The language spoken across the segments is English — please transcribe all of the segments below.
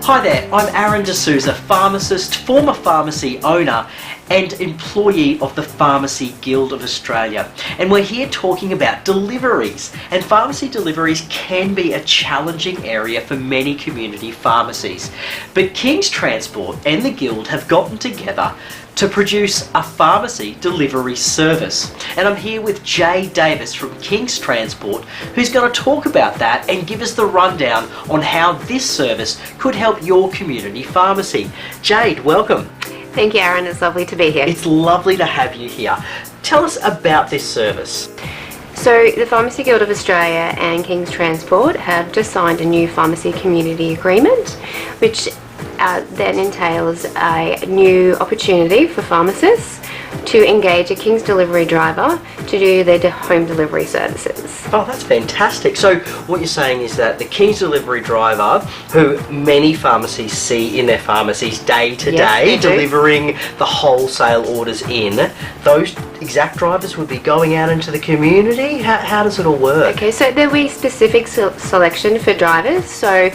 Hi there, I'm Aaron D'Souza, pharmacist, former pharmacy owner and employee of the Pharmacy Guild of Australia. And we're here talking about deliveries. And pharmacy deliveries can be a challenging area for many community pharmacies. But King's Transport and the Guild have gotten together to produce a pharmacy delivery service. And I'm here with Jade Davis from King's Transport, who's going to talk about that and give us the rundown on how this service could help your community pharmacy. Jade, welcome. Thank you, Aaron. It's lovely to be here. It's lovely to have you here. Tell us about this service. So the Pharmacy Guild of Australia and King's Transport have just signed a new pharmacy community agreement, which then entails a new opportunity for pharmacists to engage a King's delivery driver to do their home delivery services. Oh, that's fantastic. So what you're saying is that the King's delivery driver, who many pharmacies see in their pharmacies day to day, delivering the wholesale orders in, those exact drivers would be going out into the community? How does it all work? Okay, so there'll be specific selection for drivers. So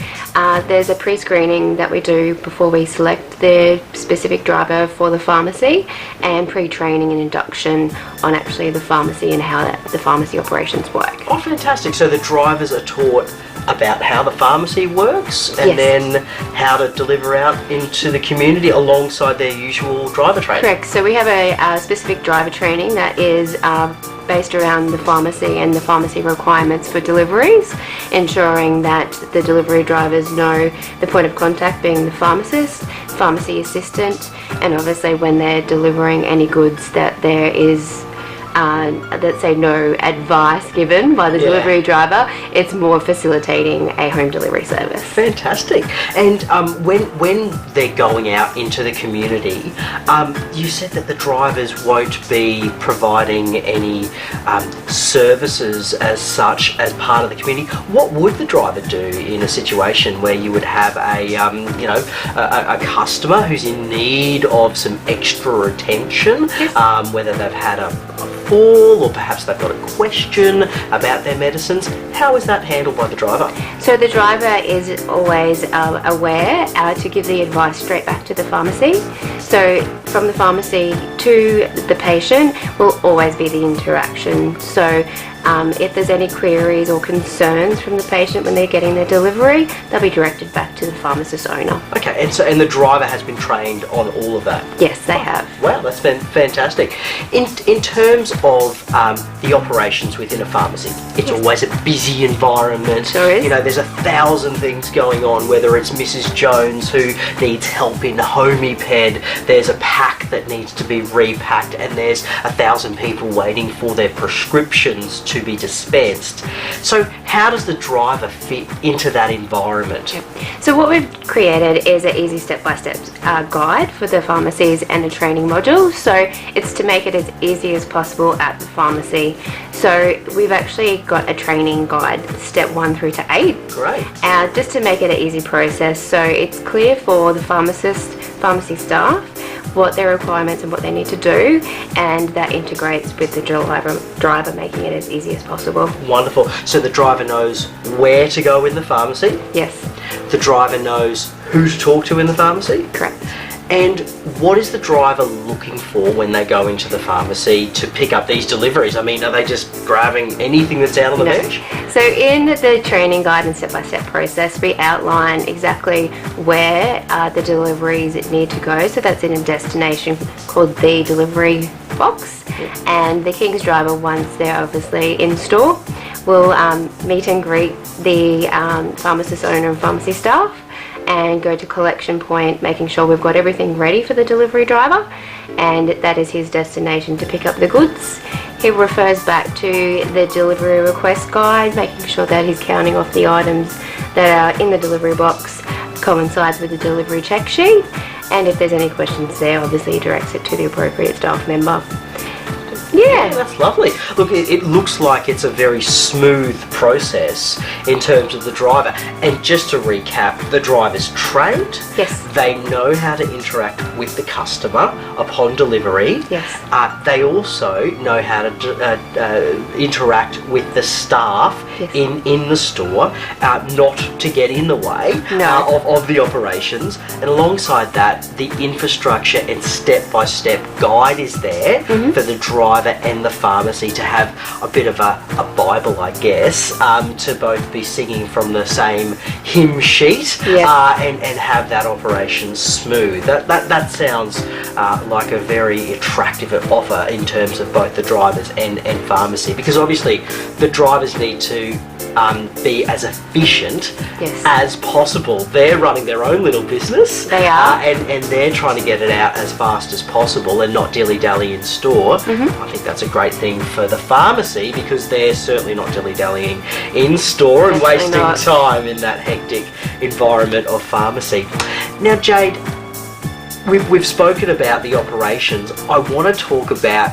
there's a pre-screening that we do before we select the specific driver for the pharmacy, and pre-training and induction on actually the pharmacy and how the pharmacy operations work. Oh, fantastic. So the drivers are taught about how the pharmacy works and then how to deliver out into the community alongside their usual driver training. Correct. So we have a specific driver training that is based around the pharmacy and the pharmacy requirements for deliveries, ensuring that the delivery drivers know the point of contact being the pharmacist, pharmacy assistant, and obviously when they're delivering any goods that there is let's say no advice given by the delivery driver. It's more facilitating a home delivery service. Fantastic. And when they're going out into the community, you said that the drivers won't be providing any services as such as part of the community. What would the driver do in a situation where you would have a customer who's in need of some extra attention, whether they've had a fall or perhaps they've got a question about their medicines? How is that handled by the driver? So the driver is always aware to give the advice straight back to the pharmacy. So from the pharmacy to the patient will always be the interaction. So if there's any queries or concerns from the patient when they're getting their delivery, they'll be directed back to the pharmacist owner. Okay, and the driver has been trained on all of that? Yes, they have. Wow, that's been fantastic. In terms of the operations within a pharmacy, it's always a busy environment. Sure is. You know, there's 1,000 things going on, whether it's Mrs. Jones who needs help in HomiePed, there's a pack that needs to be repacked, and there's 1,000 people waiting for their prescriptions to be dispensed. So how does the driver fit into that environment? So what we've created is an easy step-by-step guide for the pharmacies and a training module. So it's to make it as easy as possible at the pharmacy. So we've actually got a training guide, step 1 through to 8. Great. Just to make it an easy process. So it's clear for the pharmacy staff, what their requirements and what they need to do, and that integrates with the driver, making it as easy as possible. Wonderful. So the driver knows where to go in the pharmacy? Yes. The driver knows who to talk to in the pharmacy? Correct. And what is the driver looking for when they go into the pharmacy to pick up these deliveries? I mean, are they just grabbing anything that's out on the bench? So in the training guide and step-by-step process, we outline exactly where the deliveries need to go. So that's in a destination called the delivery box. And the King's driver, once they're obviously in store, will meet and greet the pharmacist owner and pharmacy staff, and go to collection point, making sure we've got everything ready for the delivery driver, and that is his destination to pick up the goods. He refers back to the delivery request guide, making sure that he's counting off the items that are in the delivery box, coincides with the delivery check sheet, and if there's any questions there, obviously he directs it to the appropriate staff member. Yeah. That's lovely. Look, it looks like it's a very smooth process in terms of the driver. And just to recap, the driver's trained. Yes. They know how to interact with the customer upon delivery. Yes. They also know how to interact with the staff Yes. in the store, not to get in the way of the operations. And alongside that, the infrastructure and step-by-step guide is there for the driver and the pharmacy to have a bit of a Bible, I guess, to both be singing from the same hymn sheet and have that operation smooth. That sounds like a very attractive offer in terms of both the drivers and pharmacy, because obviously the drivers need to be as efficient as possible. They're running their own little business. They are. And they're trying to get it out as fast as possible and not dilly-dally in store. I think that's a great thing for the pharmacy, because they're certainly not dilly-dallying in store and wasting time in that hectic environment of pharmacy. Now, Jade, we've spoken about the operations. I want to talk about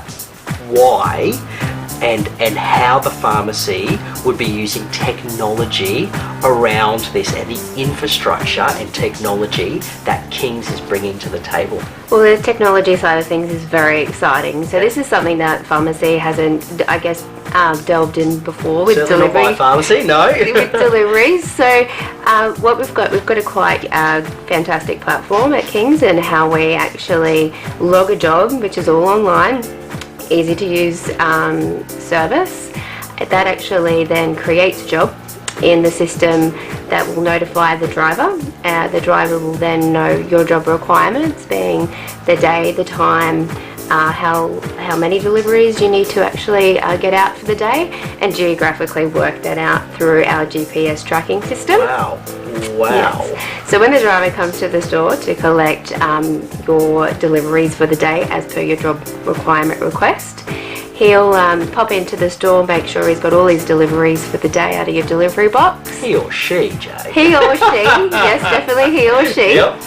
why and how the pharmacy would be using technology around this, and the infrastructure and technology that Kings is bringing to the table. Well, the technology side of things is very exciting. So this is something that pharmacy hasn't, I guess, delved in before with Certainly delivery. Not my pharmacy, no. With deliveries. So what we've got a quite fantastic platform at Kings, and how we actually log a job, which is all online, easy to use service. That actually then creates a job in the system that will notify the driver. The driver will then know your job requirements, being the day, the time, how many deliveries you need to actually get out for the day, and geographically work that out through our GPS tracking system. Wow. Yes. So when the driver comes to the store to collect your deliveries for the day as per your job requirement request, he'll pop into the store, make sure he's got all his deliveries for the day out of your delivery box. He or she, Jay. He or she, yes, definitely he or she. Yep.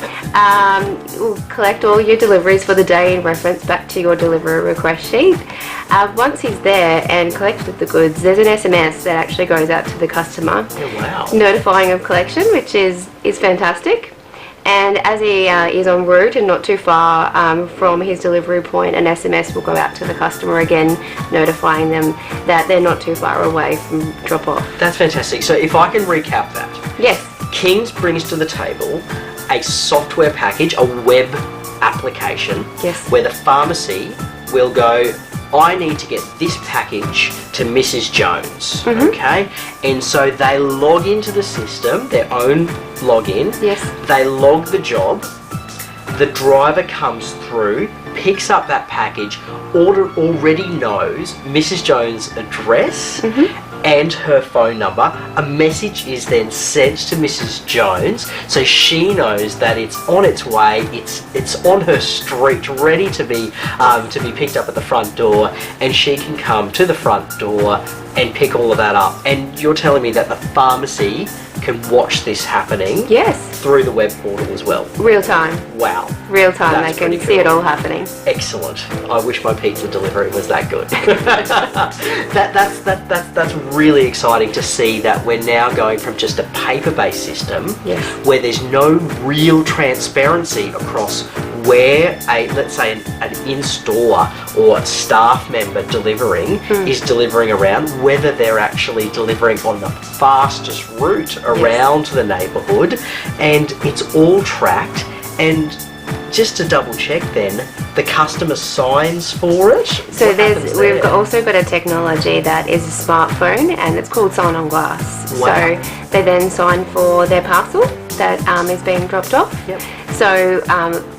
Will collect all your deliveries for the day in reference back to your delivery request sheet. Once he's there and collected the goods, there's an SMS that actually goes out to the customer, notifying of collection, which is fantastic. And as he is en route and not too far from his delivery point, an SMS will go out to the customer again, notifying them that they're not too far away from drop-off. That's fantastic. So if I can recap that. Yes. Kings brings to the table a software package, a web application, where the pharmacy will go, I need to get this package to Mrs. Jones, okay? And so they log into the system, their own login. Yes. They log the job. The driver comes through, picks up that package, already knows Mrs. Jones' address and her phone number. A message is then sent to Mrs. Jones, so she knows that it's on its way, it's on her street, ready to be picked up at the front door, and she can come to the front door and pick all of that up. And you're telling me that the pharmacy can watch this happening through the web portal as well. Real time. Wow. Real time. That's they can see it all happening. Excellent. I wish my pizza delivery was that good. That's really exciting to see that we're now going from just a paper-based system where there's no real transparency across where let's say an in-store or staff member delivering is delivering around, whether they're actually delivering on the fastest route around the neighbourhood, and it's all tracked. And just to double check then, the customer signs for it? So we've also got a technology that is a smartphone, and it's called Sign on Glass. Wow. So they then sign for their parcel that is being dropped off. So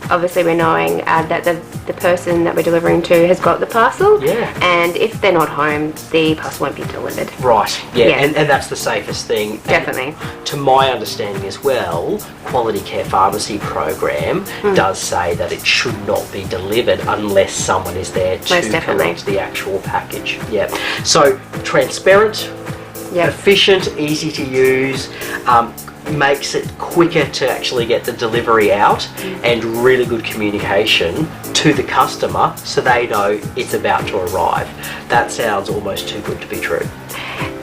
obviously we're knowing that the person that we're delivering to has got the parcel, and if they're not home, the parcel won't be delivered. Right, and that's the safest thing. Definitely. And to my understanding as well, Quality Care Pharmacy program does say that it should not be delivered unless someone is there to collect the actual package. So transparent, efficient, easy to use, makes it quicker to actually get the delivery out, and really good communication to the customer so they know it's about to arrive. That sounds almost too good to be true.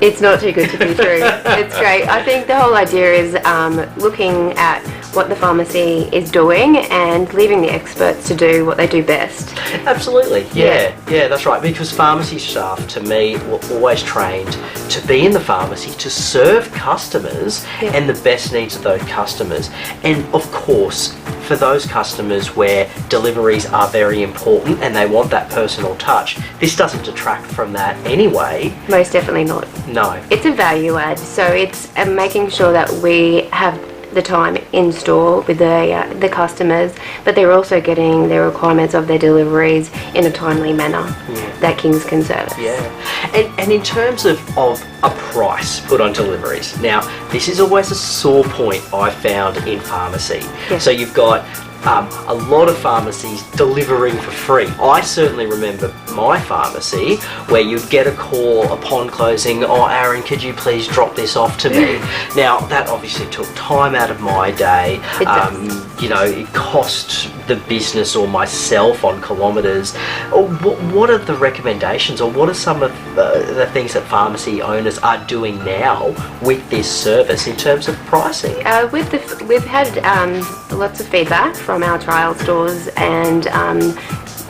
It's not too good to be true. It's great. I think the whole idea is looking at what the pharmacy is doing and leaving the experts to do what they do best. Absolutely, yeah, that's right. Because pharmacy staff, to me, were always trained to be in the pharmacy to serve customers and the best needs of those customers. And of course, for those customers where deliveries are very important and they want that personal touch, this doesn't detract from that anyway. Most definitely not. No. It's a value add, so it's making sure that we have the time in store with the customers, but they're also getting the requirements of their deliveries in a timely manner that Kings can service. Yeah, and in terms of a price put on deliveries, now this is always a sore point I found in pharmacy. So you've got a lot of pharmacies delivering for free. I certainly remember my pharmacy where you'd get a call upon closing, "Oh, Aaron, could you please drop this off to me?" Now, that obviously took time out of my day. You know, it cost the business or myself on kilometres. What are the recommendations, or what are some of the things that pharmacy owners are doing now with this service in terms of pricing? We've had lots of feedback from our trial stores and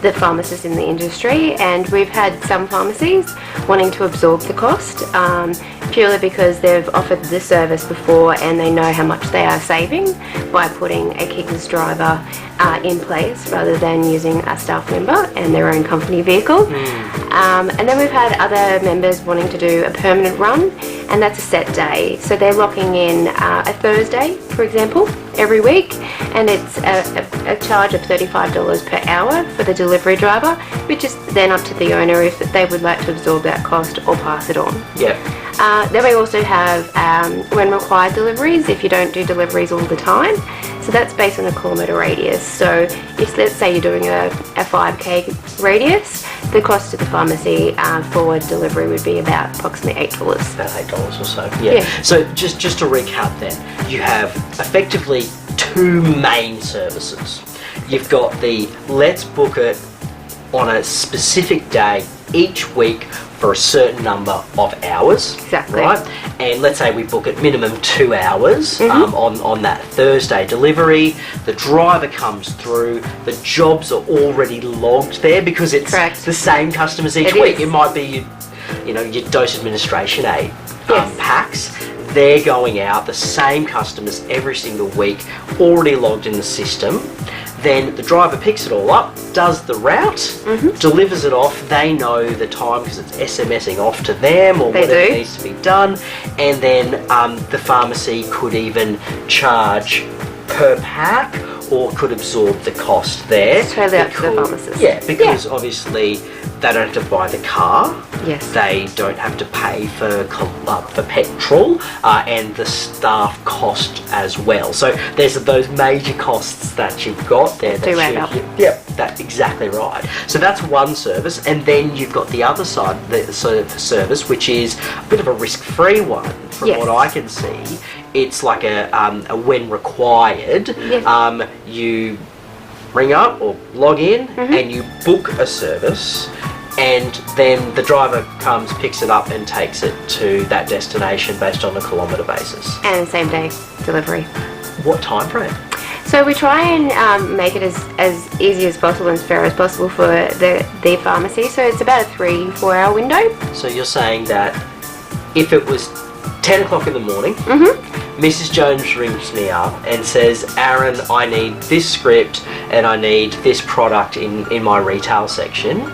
the pharmacists in the industry, and we've had some pharmacies wanting to absorb the cost purely because they've offered the service before and they know how much they are saving by putting a Kings driver in place rather than using a staff member and their own company vehicle. And then we've had other members wanting to do a permanent run, and that's a set day. So they're locking in a Thursday, for example, every week, and it's a charge of $35 per hour for the delivery driver, which is then up to the owner if they would like to absorb that cost or pass it on. Then we also have when required deliveries, if you don't do deliveries all the time. So that's based on a kilometre radius. So if, let's say, you're doing a 5k radius, the cost to the pharmacy for delivery would be about approximately $8. About $8 or so. So just to recap then, you have effectively two main services. You've got the let's book it on a specific day each week for a certain number of hours. Exactly. Right? And let's say we book it minimum 2 hours on that Thursday delivery. The driver comes through, the jobs are already logged there because it's the same customers each week. It might be your dose administration aid packs. They're going out, the same customers every single week, already logged in the system. Then the driver picks it all up, does the route, delivers it off. They know the time because it's SMSing off to them or whatever needs to be done. And then the pharmacy could even charge per pack or could absorb the cost there. It's totally up to the pharmacist. Because obviously they don't have to buy the car. They don't have to pay for petrol and the staff cost as well. So there's those major costs that you've got there. That's exactly right. So that's one service, and then you've got the other side, the service, which is a bit of a risk-free one from what I can see. It's like a when required, you ring up or log in and you book a service, and then the driver comes, picks it up and takes it to that destination based on a kilometre basis. And same day delivery. What time frame? So we try and make it as easy as possible and as fair as possible for the pharmacy. So it's about a 3-4 hour window. So you're saying that if it was 10 o'clock in the morning, Mrs. Jones rings me up and says, "Aaron, I need this script and I need this product in my retail section.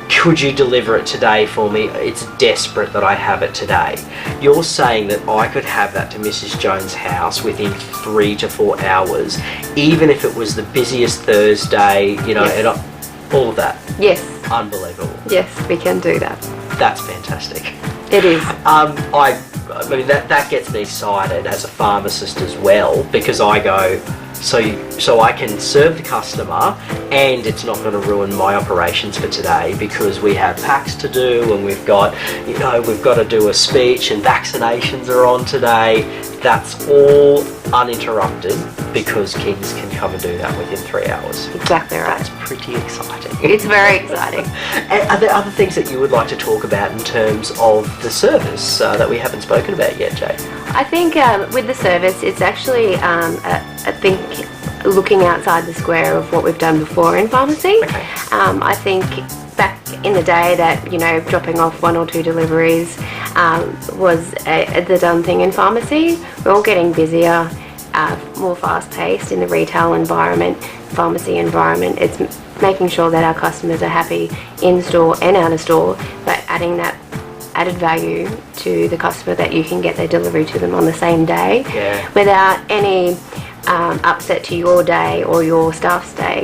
Could you deliver it today for me? It's desperate that I have it today." You're saying that I could have that to Mrs. Jones' house within 3 to 4 hours, even if it was the busiest Thursday, and all of that? Yes. Unbelievable. Yes, we can do that. That's fantastic. It is. I I mean, that gets me excited as a pharmacist as well, because I go, so I can serve the customer and it's not going to ruin my operations for today, because we have packs to do and we've got to do a speech and vaccinations are on today. That's all uninterrupted because Kings can come and do that within 3 hours. Exactly right. That's pretty exciting. It's very exciting. And are there other things that you would like to talk about in terms of the service that we haven't spoken about yet, Jade? I think with the service, it's actually, I think, looking outside the square of what we've done before in pharmacy. Okay. I think back in the day that, dropping off 1 or 2 deliveries was the done thing in pharmacy. We're all getting busier, more fast-paced in the retail environment, pharmacy environment. It's making sure that our customers are happy in-store and out-of-store, but adding that added value to the customer that you can get their delivery to them on the same day without any upset to your day or your staff's day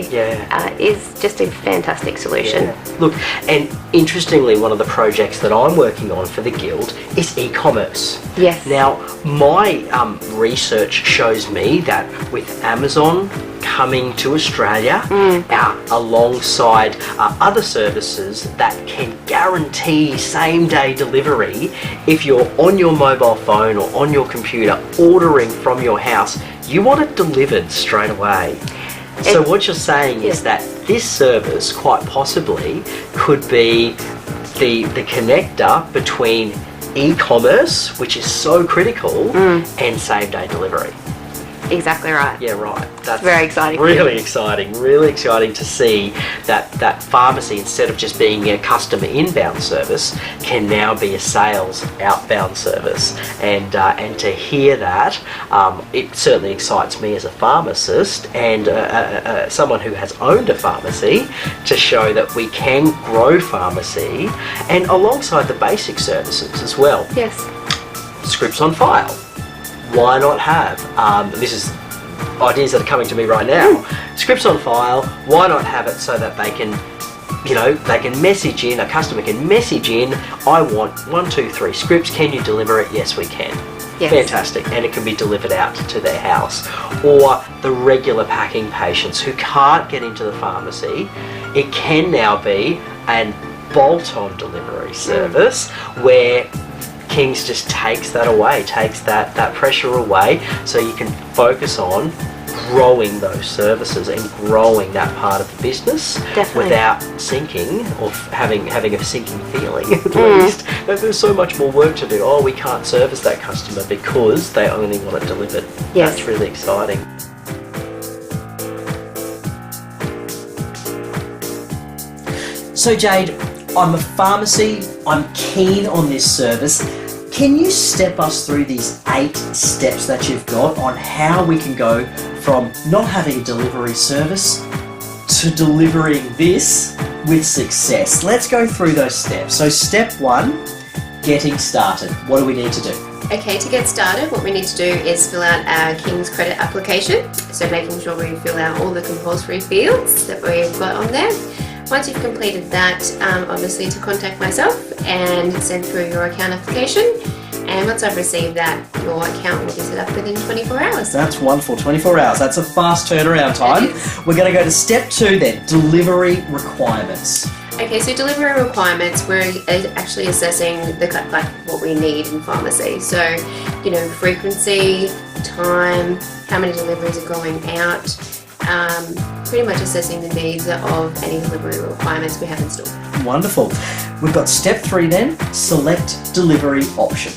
is just a fantastic solution. Yeah. Look, and interestingly, one of the projects that I'm working on for the Guild is e-commerce. Yes. Now, my research shows me that with Amazon coming to Australia alongside other services that can guarantee same-day delivery, if you're on your mobile phone or on your computer ordering from your house, you want it delivered straight away. So what you're saying is that this service quite possibly could be the connector between e-commerce, which is so critical, and same-day delivery. Exactly right. Yeah, right. That's very exciting. Really exciting. Really exciting to see that pharmacy, instead of just being a customer inbound service, can now be a sales outbound service. And to hear that, it certainly excites me as a pharmacist and someone who has owned a pharmacy, to show that we can grow pharmacy and alongside the basic services as well. Yes. Scripts on file. Why not have, this is ideas that are coming to me right now, scripts on file, why not have it so that they can, they can message in, a customer can message in, I want 1, 2, 3 scripts, can you deliver it? Yes, we can. Yes. Fantastic. And it can be delivered out to their house. Or the regular packing patients who can't get into the pharmacy, it can now be a bolt-on delivery service where Kings just takes that away, takes that pressure away, so you can focus on growing those services and growing that part of the business. Definitely. Without sinking or having a sinking feeling at least. There's so much more work to do. Oh, we can't service that customer because they only want it delivered. Yes. That's really exciting. So Jade, I'm a pharmacy, I'm keen on this service. Can you step us through these 8 steps that you've got on how we can go from not having a delivery service to delivering this with success? Let's go through those steps. So step 1, getting started. What do we need to do? Okay, to get started, what we need to do is fill out our King's Credit application. So making sure we fill out all the compulsory fields that we've got on there. Once you've completed that, obviously to contact myself and send through your account application. And once I've received that, your account will be set up within 24 hours. That's wonderful, 24 hours. That's a fast turnaround time. We're going to go to step 2 then, delivery requirements. Okay, so delivery requirements, we're actually assessing what we need in pharmacy. So, frequency, time, how many deliveries are going out, pretty much assessing the needs of any delivery requirements we have in store. Wonderful. We've got step 3 then, select delivery option.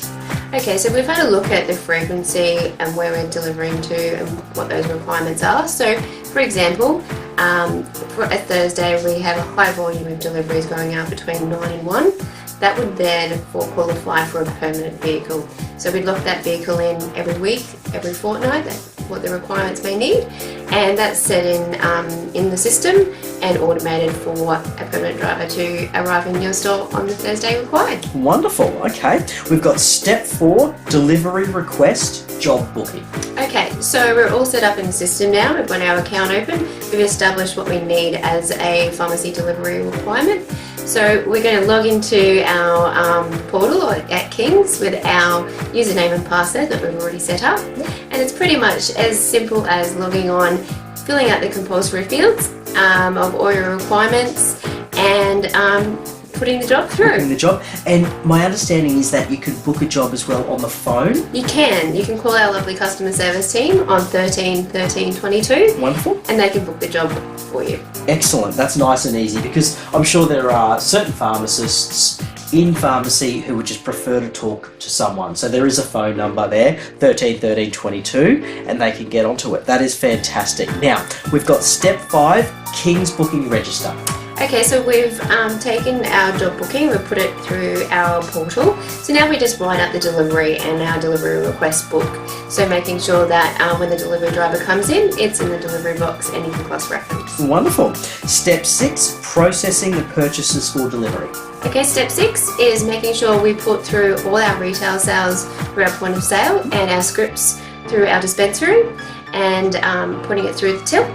Okay, so we've had a look at the frequency and where we're delivering to and what those requirements are. So, for example, for a Thursday we have a high volume of deliveries going out between 9 and 1. That would then qualify for a permanent vehicle. So we'd lock that vehicle in every week, every fortnight, what the requirements may need, and that's set in the system and automated for a permanent driver to arrive in your store on the Thursday required. Wonderful. Okay, we've got step 4, delivery request, job booking. Okay, so we're all set up in the system now. We've got our account open. We've established what we need as a pharmacy delivery requirement. So we're going to log into our portal at King's with our username and password that we've already set up. And it's pretty much as simple as logging on, filling out the compulsory fields of all your requirements, and putting the job through. Booking the job. And my understanding is that you can book a job as well on the phone. You can. You can call our lovely customer service team on 13 13 22. Wonderful. And they can book the job for you. Excellent. That's nice and easy, because I'm sure there are certain pharmacists in pharmacy who would just prefer to talk to someone. So there is a phone number there, 13 13 22, and they can get onto it. That is fantastic. Now, we've got step 5, King's Booking Register. Okay, so we've taken our job booking, we've put it through our portal. So now we just write up the delivery and our delivery request book. So making sure that when the delivery driver comes in, it's in the delivery box and you can cross-reference. Wonderful. Step 6, processing the purchases for delivery. Okay, step 6 is making sure we put through all our retail sales through our point of sale and our scripts through our dispensary, and putting it through the till.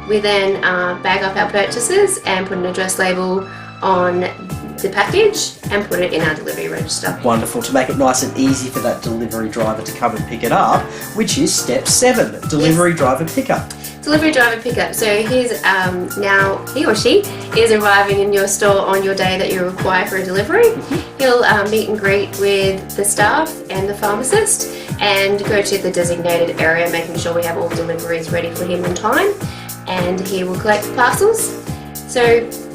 We then bag up our purchases and put an address label on the package and put it in our delivery register. Wonderful, to make it nice and easy for that delivery driver to come and pick it up, which is step 7, delivery driver pickup. Delivery driver pickup. So he's now, he or she is arriving in your store on your day that you require for a delivery. He'll meet and greet with the staff and the pharmacist and go to the designated area, making sure we have all deliveries ready for him on time. And he will collect the parcels. So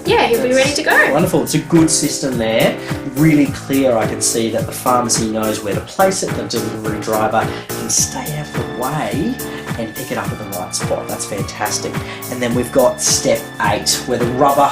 yeah, he'll be ready to go. Wonderful. It's a good system there. Really clear. I can see that the pharmacy knows where to place it. The delivery driver can stay out of the way and pick it up at the right spot. That's fantastic. And then we've got step 8, where the rubber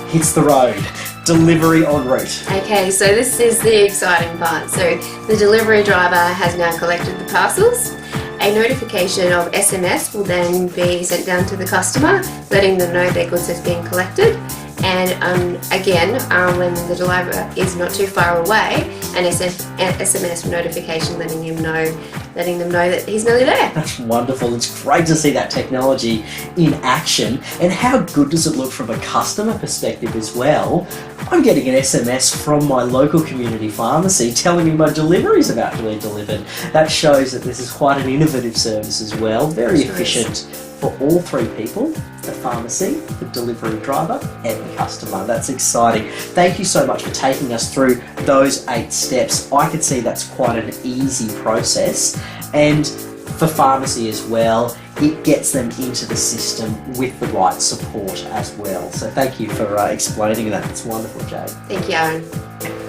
hits the road. Delivery en route. Okay, so this is the exciting part. So the delivery driver has now collected the parcels. A notification of SMS will then be sent down to the customer, letting them know their goods have been collected. And again, when the driver is not too far away, an SMS notification letting them know that he's nearly there. That's wonderful. It's great to see that technology in action. And how good does it look from a customer perspective as well? I'm getting an SMS from my local community pharmacy telling me my delivery is about to be delivered. That shows that this is quite an innovative service as well. Very efficient for all 3 people, the pharmacy, the delivery driver and the customer. That's exciting. Thank you so much for taking us through those 8 steps. I can see that's quite an easy process, and for pharmacy as well, it gets them into the system with the right support as well. So thank you for explaining that. It's wonderful, Jade. Thank you, Aaron.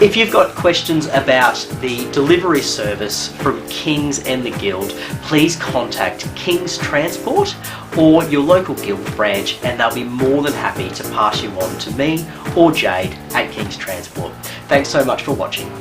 If you've got questions about the delivery service from King's and the Guild, please contact King's Transport or your local Guild branch, and they'll be more than happy to pass you on to me or Jade at King's Transport. Thanks so much for watching.